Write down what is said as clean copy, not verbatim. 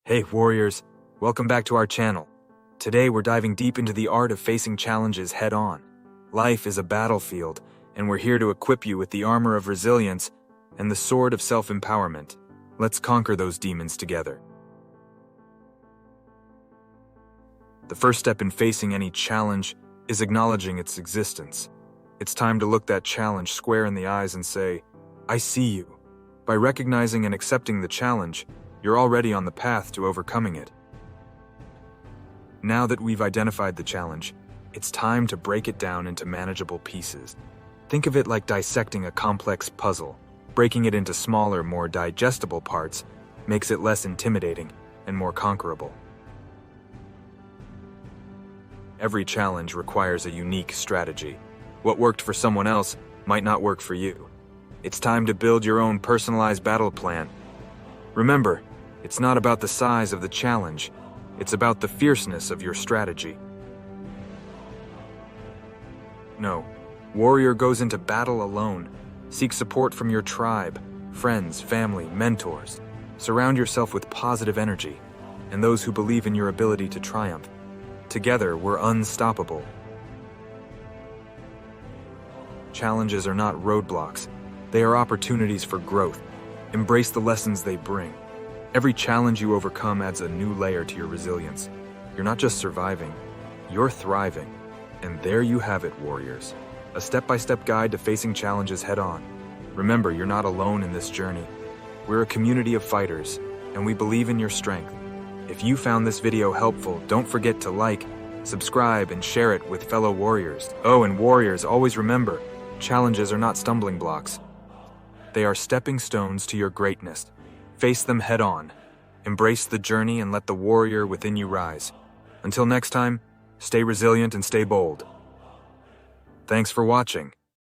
Hey warriors, welcome back to our channel. Today we're diving deep into the art of facing challenges head-on. Life is a battlefield, and we're here to equip you with the armor of resilience and the sword of self-empowerment. Let's conquer those demons together. The first step in facing any challenge is acknowledging its existence. It's time to look that challenge square in the eyes and say, "I see you." By recognizing and accepting the challenge, you're already on the path to overcoming it. Now that we've identified the challenge, it's time to break it down into manageable pieces. Think of it like dissecting a complex puzzle. Breaking it into smaller, more digestible parts makes it less intimidating and more conquerable. Every challenge requires a unique strategy. What worked for someone else might not work for you. It's time to build your own personalized battle plan. Remember, it's not about the size of the challenge, it's about the fierceness of your strategy. No, warrior goes into battle alone. Seek support from your tribe, friends, family, mentors. Surround yourself with positive energy and those who believe in your ability to triumph. Together, we're unstoppable. Challenges are not roadblocks, they are opportunities for growth. Embrace the lessons they bring. Every challenge you overcome adds a new layer to your resilience. You're not just surviving, you're thriving. And there you have it, warriors. A step-by-step guide to facing challenges head-on. Remember, you're not alone in this journey. We're a community of fighters, and we believe in your strength. If you found this video helpful, don't forget to like, subscribe, and share it with fellow warriors. Oh, and warriors, always remember, challenges are not stumbling blocks. They are stepping stones to your greatness. Face them head-on. Embrace the journey and let the warrior within you rise. Until next time, stay resilient and stay bold. Thanks for watching.